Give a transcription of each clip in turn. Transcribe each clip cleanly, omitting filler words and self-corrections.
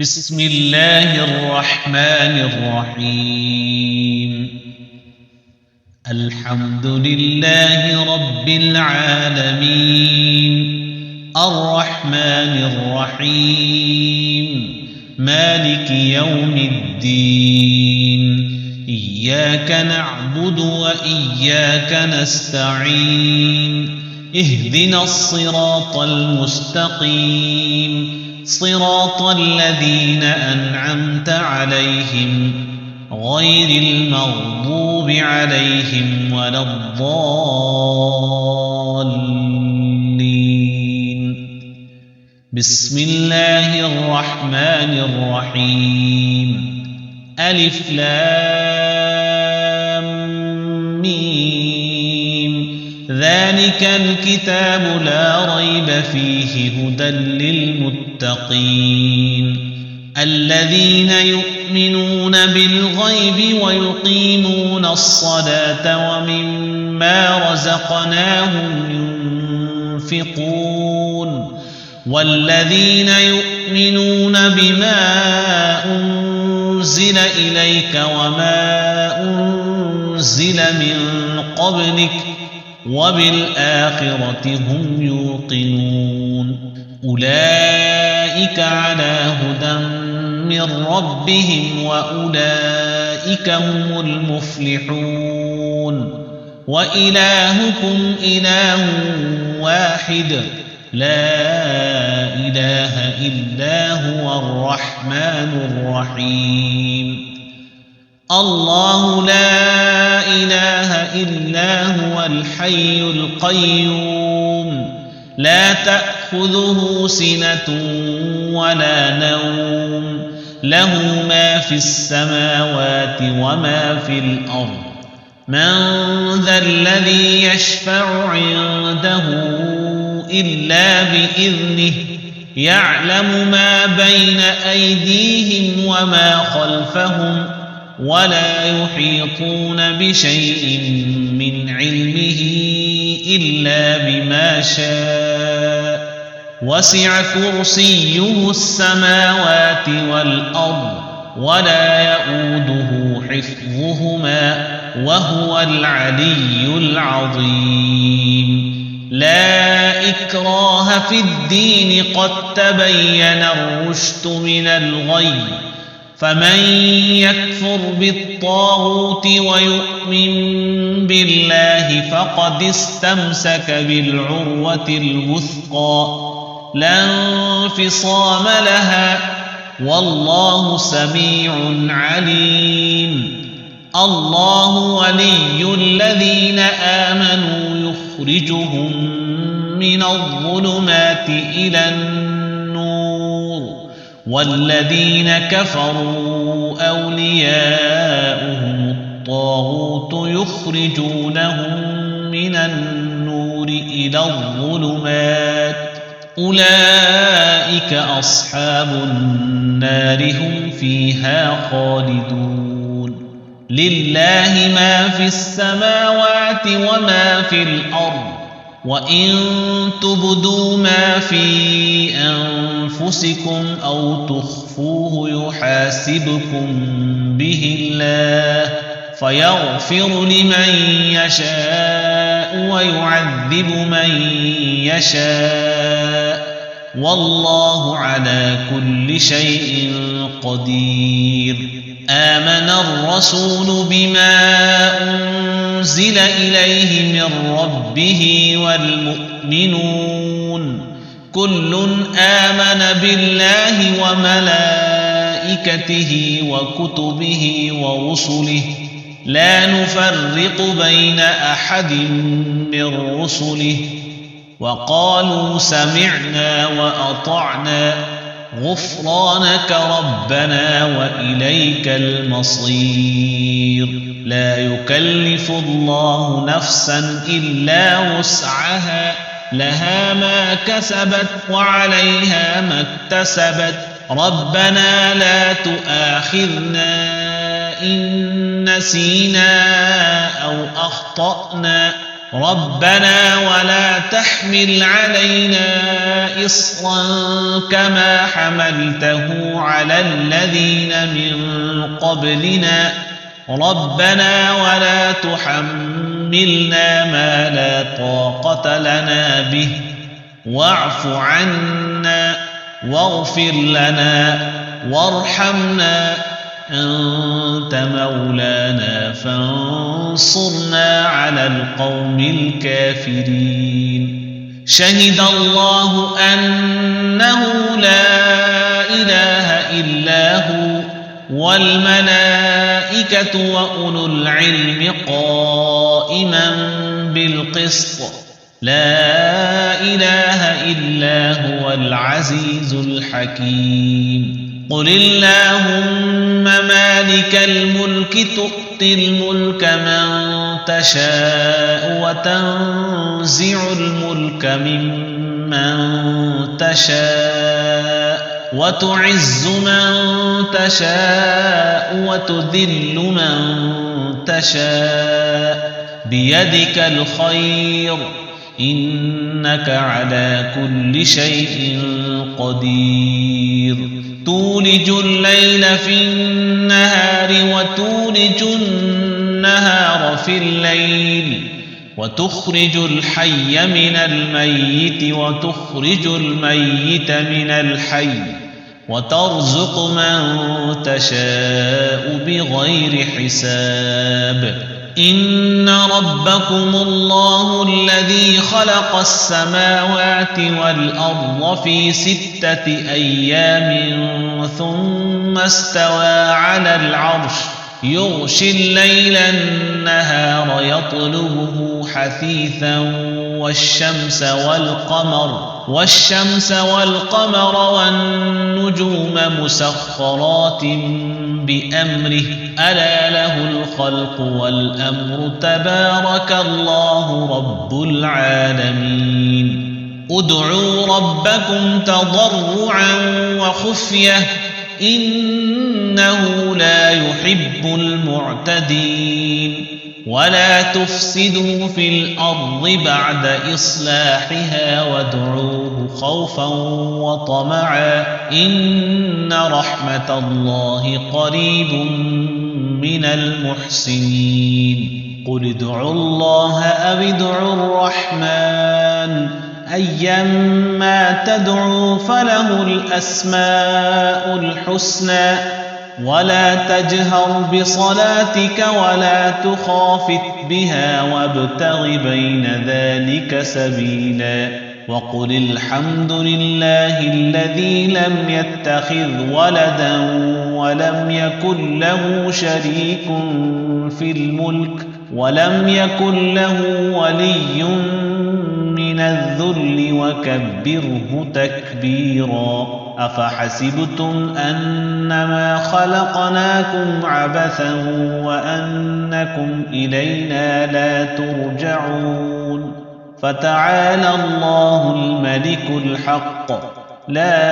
بسم الله الرحمن الرحيم. الحمد لله رب العالمين، الرحمن الرحيم، مالك يوم الدين. إياك نعبد وإياك نستعين، اهدنا الصراط المستقيم، صراط الذين أنعمت عليهم غير المغضوب عليهم ولا الضالين. بسم الله الرحمن الرحيم. ألف لام ميم، ذلك الكتاب لا ريب فيه هدى للمتقين الذين يؤمنون بالغيب ويقيمون الصلاة ومما رزقناهم ينفقون والذين يؤمنون بما أنزل إليك وما أنزل من قبلك وبالآخرة هم يوقنون. أولئك على هدى من ربهم وأولئك هم المفلحون. وإلهكم إله واحد لا إله إلا هو الرحمن الرحيم. الله لا إله إلا هو الحي القيوم، لا تأخذه سنة ولا نوم، له ما في السماوات وما في الأرض. من ذا الذي يشفع عنده إلا بإذنه، يعلم ما بين أيديهم وما خلفهم ولا يحيطون بشيء من علمه إلا بما شاء. وسع كرسيه السماوات والأرض ولا يؤوده حفظهما وهو العلي العظيم. لا إكراه في الدين، قد تبين الرشد من الغي، فمن يكفر بالطاغوت ويؤمن بالله فقد استمسك بالعروة الوثقى لا انفصام لها، والله سميع عليم. الله ولي الذين آمنوا يخرجهم من الظلمات إلى النور، والذين كفروا أولياؤهم الطاغوت يخرجونهم من النور إلى الظلمات، أولئك أصحاب النار هم فيها خالدون. لله ما في السماوات وما في الأرض، وإن تبدوا ما في أنفسكم أو تخفوه يحاسبكم به الله، فيغفر لمن يشاء ويعذب من يشاء، والله على كل شيء قدير. آمن الرسول بما أنزل إليه من ربه والمؤمنون كل آمن بالله وملائكته وكتبه ورسله لا نفرق بين أحد من رسله، وقالوا سمعنا وأطعنا غفرانك ربنا وإليك المصير. لا يكلف الله نفسا إلا وسعها، لها ما كسبت وعليها ما اكتسبت. ربنا لا تؤاخذنا إن نسينا أو أخطأنا، ربنا ولا تحمل علينا إصرا كما حملته على الذين من قبلنا ربنا ولا تحملنا ما لا طاقة لنا به واعف عنا واغفر لنا وارحمنا أنت مولانا فانصرنا على القوم الكافرين شهد الله أنه لا إله إلا هو والملائكة وأولو العلم قائما بالقسط لا إله إلا هو العزيز الحكيم قل اللهم مالك الملك تؤتي الملك من تشاء وتنزع الملك ممن تشاء وتعز من تشاء وتذل من تشاء بيدك الخير إنك على كل شيء قدير تولج الليل في النهار وتولج النهار في الليل وتخرج الحي من الميت وتخرج الميت من الحي وترزق من تشاء بغير حساب إن ربكم الله الذي خلق السماوات والأرض في 6 أيام ثم استوى على العرش يغشي الليل النهار يطلبه حثيثا والشمس والقمر والنجوم مسخرات بأمره ألا له الخلق والأمر تبارك الله رب العالمين ادعوا ربكم تضرعا وخفية إنه لا يحب المعتدين ولا تفسدوا في الأرض بعد إصلاحها وادعوه خوفا وطمعا إن رحمة الله قريب من المحسنين قل ادعوا الله أو ادعوا الرحمن أيما تدعوا فله الأسماء الحسنى ولا تجهر بصلاتك ولا تخافت بها وابتغ بين ذلك سبيلا وقل الحمد لله الذي لم يتخذ ولدا ولم يكن له شريك في الملك ولم يكن له ولي من الذل وكبره تكبيرا أفحسبتم أنما خلقناكم عبثا وأنكم إلينا لا ترجعون فتعالى الله الملك الحق لا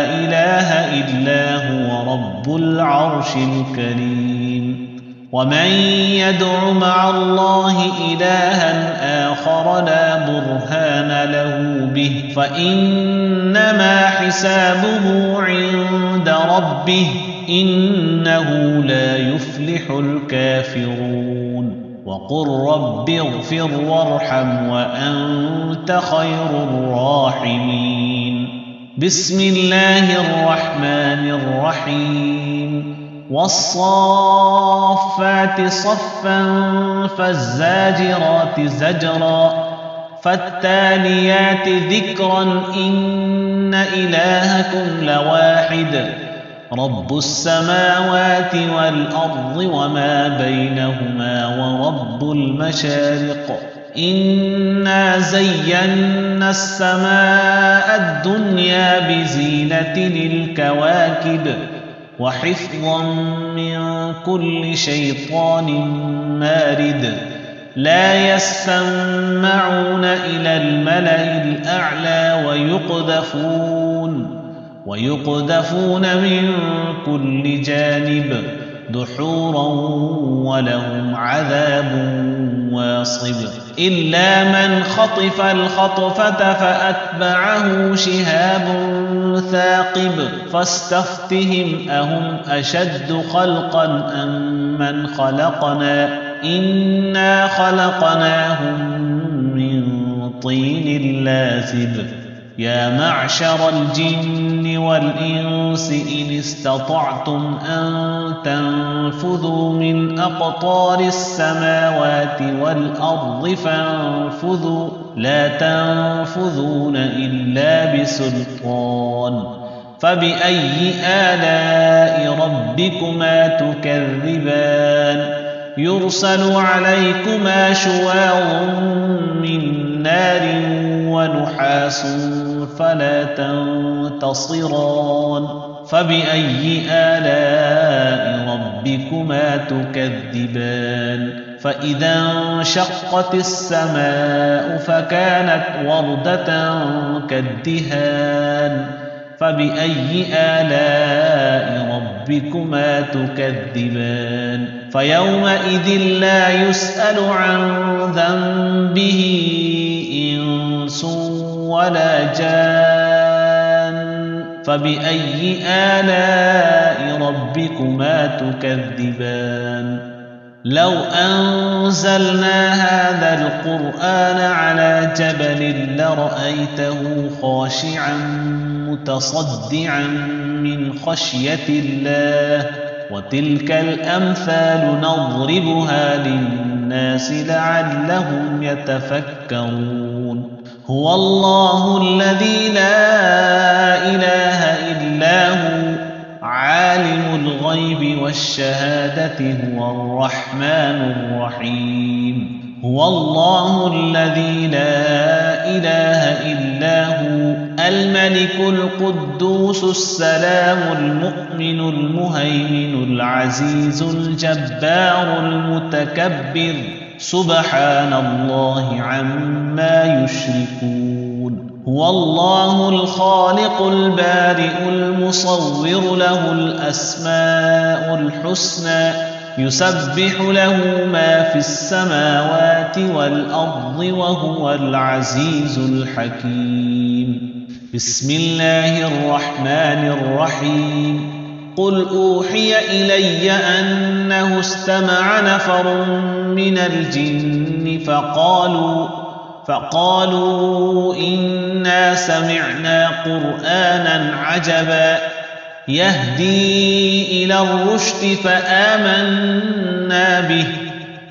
إله إلا هو رب العرش الكريم ومن يدع مع الله إلها آخر لا برهان له به فإنما حسابه عند ربه إنه لا يفلح الكافرون وقل رب اغفر وارحم وأنت خير الراحمين بسم الله الرحمن الرحيم والصافات صفا فالزاجرات زجرا فالتاليات ذكرا إن إلهكم لواحد رب السماوات والأرض وما بينهما ورب المشارق إنا زينا السماء الدنيا بزينة الكواكب وحفظا من كل شيطان مارد لا يسمعون إلى الملأ الأعلى ويقذفون من كل جانب دحورا ولهم عذاب واصب إلا من خطف الخطفة فأتبعه شهاب ثاقب فاستفتهم أهم أشد خلقا أم من خلقنا إنا خلقناهم من طين لازب يا معشر الجن والإنس إن استطعتم أن تنفذوا من أقطار السماوات والأرض فانفذوا لا تنفذون إلا بسلطان فبأي آلاء ربكما تكذبان يرسل عليكما شواظ من نار ونحاس فلا تنتصران فبأي آلاء ربكما تكذبان فإذا انشقت السماء فكانت وردة كالدهان فبأي آلاء ربكما تكذبان فيومئذ لا يسأل عن ذنبه إنس ولا جان فبأي آلاء ربكما تكذبان لو أنزلنا هذا القرآن على جبل لرأيته خاشعا متصدعا من خشية الله وتلك الأمثال نضربها للناس لعلهم يتفكرون هو الله الذي لا إله إلا هو عالم الغيب والشهادة هو الرحمن الرحيم هو الله الذي لا إله إلا هو الملك القدوس السلام المؤمن المهيمن العزيز الجبار المتكبر سبحان الله عما يشركون هو الله الخالق البارئ المصور له الأسماء الحسنى يسبح له ما في السماوات والأرض وهو العزيز الحكيم بسم الله الرحمن الرحيم قل أوحي إلي أنه استمع نفر من الجن فقالوا إنا سمعنا قرآنا عجبا يهدي إلى الرشد فآمنا به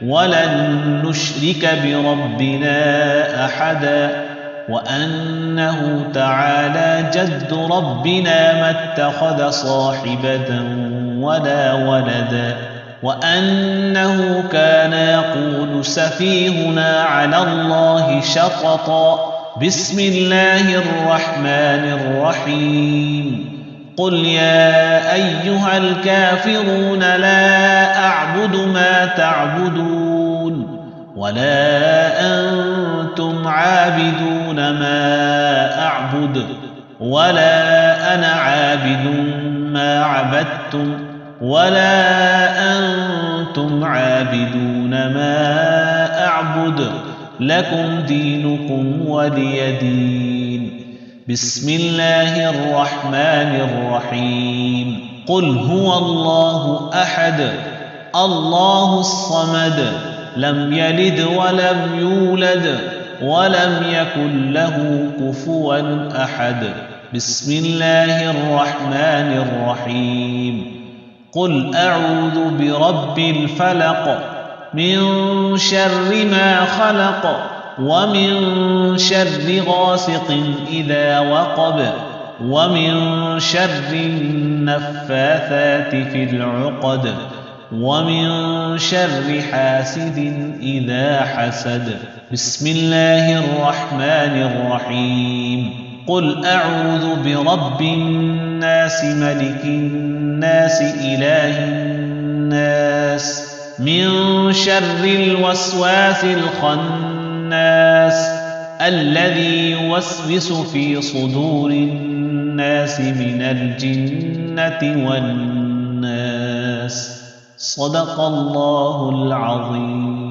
ولن نشرك بربنا أحدا وأنه تعالى جد ربنا ما اتخذ صاحبة ولا ولدا وأنه كان يقول سفيهنا على الله شططا بسم الله الرحمن الرحيم قل يا أيها الكافرون لا أعبد ما تعبدون ولا أنتم عابدون ما أعبد ولا أنا عابد ما عبدتم ولا أنتم عابدون ما أعبد لكم دينكم ولي دين بسم الله الرحمن الرحيم قل هو الله أحد الله الصمد لم يلد ولم يولد ولم يكن له كفوا أحد بسم الله الرحمن الرحيم قل أعوذ برب الفلق من شر ما خلق ومن شر غاسق إذا وقب ومن شر النفاثات في العقد ومن شر حاسد إذا حسد بسم الله الرحمن الرحيم قل أعوذ برب الناس ملك الناس إله الناس من شر الوسواس الخناس الذي يوسوس في صدور الناس من الجنة والناس صدق الله العظيم.